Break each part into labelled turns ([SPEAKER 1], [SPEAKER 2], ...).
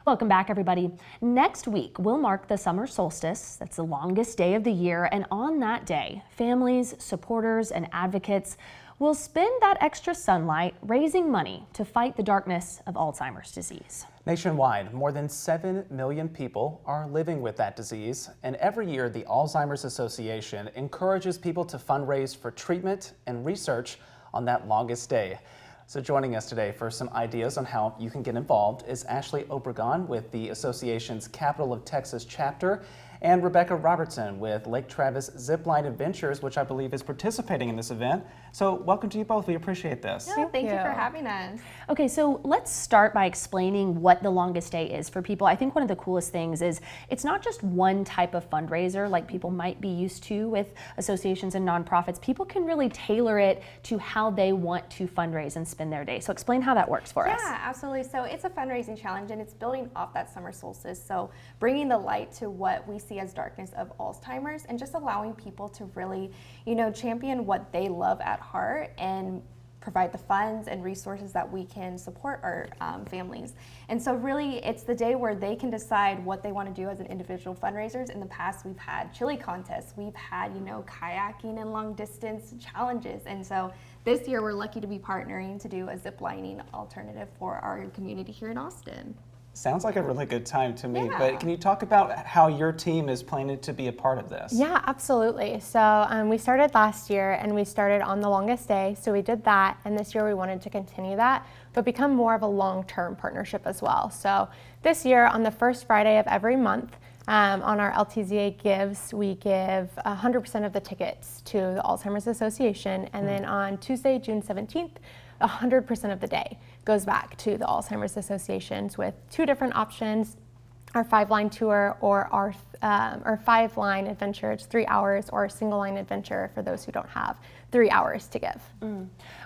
[SPEAKER 1] Welcome back, everybody. Next week will mark the summer solstice. That's the longest day of the year, and on that day, families, supporters, and advocates will spend that extra sunlight raising money to fight the darkness of Alzheimer's disease.
[SPEAKER 2] Nationwide, more than 7 million people are living with that disease, and every year the Alzheimer's Association encourages people to fundraise for treatment and research on that longest day. So joining us today for some ideas on how you can get involved is Ashley Obregon with the association's Capital of Texas chapter, and Rebecca Robertson with Lake Travis Zipline Adventures, which I believe is participating in this event. So welcome to you both. We appreciate this.
[SPEAKER 3] Yeah, thank you for having us.
[SPEAKER 1] Okay, so let's start by explaining what the longest day is for people. I think one of the coolest things is it's not just one type of fundraiser like people might be used to with associations and nonprofits. People can really tailor it to how they want to fundraise and spend their day. So explain how that works for us.
[SPEAKER 3] Yeah, absolutely. So it's a fundraising challenge, and it's building off that summer solstice. So bringing the light to what we see as darkness of Alzheimer's, and just allowing people to really, champion what they love at heart and provide the funds and resources that we can support our families. And so really it's the day where they can decide what they want to do as an individual fundraisers. In the past, we've had chili contests, we've had, kayaking and long distance challenges. And so this year we're lucky to be partnering to do a zip lining alternative for our community here in Austin.
[SPEAKER 2] Sounds like a really good time to me,
[SPEAKER 3] Yeah.
[SPEAKER 2] but can you talk about how your team is planning to be a part of this?
[SPEAKER 4] Yeah, absolutely. So we started last year, and we started on the longest day, so we did that, and this year we wanted to continue that, but become more of a long-term partnership as well. So this year, on the first Friday of every month, on our LTZA Gives, we give 100% of the tickets to the Alzheimer's Association, and then on Tuesday, June 17th, 100% of the day goes back to the Alzheimer's Associations with two different options: our 5-line tour or our 5-line adventure. It's 3 hours, or a single-line adventure for those who don't have 3 hours to give.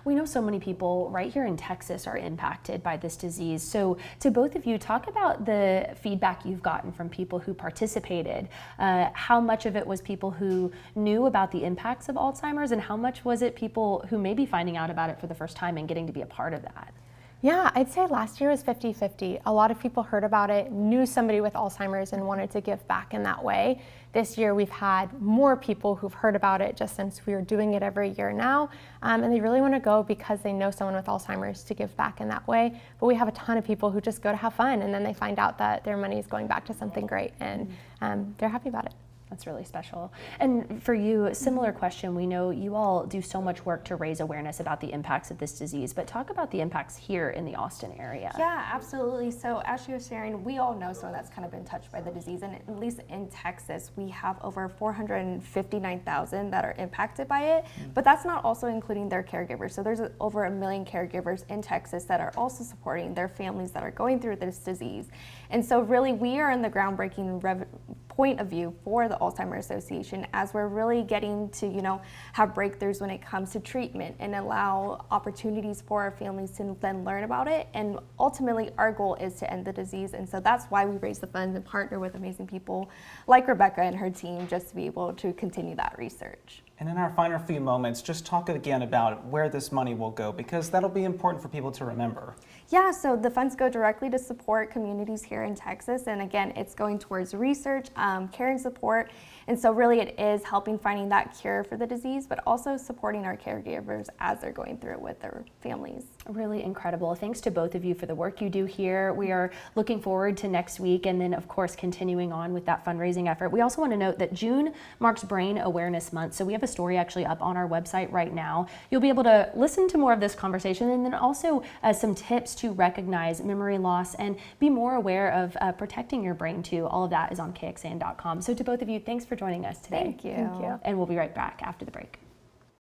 [SPEAKER 1] We know so many people right here in Texas are impacted by this disease. So to both of you, talk about the feedback you've gotten from people who participated. How much of it was people who knew about the impacts of Alzheimer's, and how much was it people who may be finding out about it for the first time and getting to be a part of that?
[SPEAKER 4] Yeah, I'd say last year was 50-50. A lot of people heard about it, knew somebody with Alzheimer's, and wanted to give back in that way. This year we've had more people who've heard about it just since we are doing it every year now, and they really want to go because they know someone with Alzheimer's to give back in that way. But we have a ton of people who just go to have fun, and then they find out that their money is going back to something great, and they're happy about it.
[SPEAKER 1] That's really special. And for you, a similar question. We know you all do so much work to raise awareness about the impacts of this disease, but talk about the impacts here in the Austin area.
[SPEAKER 3] Yeah, absolutely. So as she was sharing, we all know someone that's kind of been touched by the disease, and at least in Texas, we have over 459,000 that are impacted by it, but that's not also including their caregivers. So there's over 1 million caregivers in Texas that are also supporting their families that are going through this disease. And so really we are in the groundbreaking point of view for the Alzheimer's Association, as we're really getting to, have breakthroughs when it comes to treatment and allow opportunities for our families to then learn about it. And ultimately, our goal is to end the disease. And so that's why we raise the funds and partner with amazing people like Rebecca and her team, just to be able to continue that research.
[SPEAKER 2] And in our final few moments, just talk again about where this money will go, because that'll be important for people to remember.
[SPEAKER 3] Yeah, so the funds go directly to support communities here in Texas. And again, it's going towards research, care and support. And so really it is helping finding that cure for the disease, but also supporting our caregivers as they're going through it with their families.
[SPEAKER 1] Really incredible. Thanks to both of you for the work you do here. We are looking forward to next week, and then of course continuing on with that fundraising effort. We also want to note that June marks Brain Awareness Month, so we have a story actually up on our website right now. You'll be able to listen to more of this conversation, and then also some tips to recognize memory loss and be more aware of protecting your brain too. All of that is on KXAN.com. So to both of you, thanks for joining us today.
[SPEAKER 3] Thank you.
[SPEAKER 4] Thank you.
[SPEAKER 1] And we'll be right back after the break.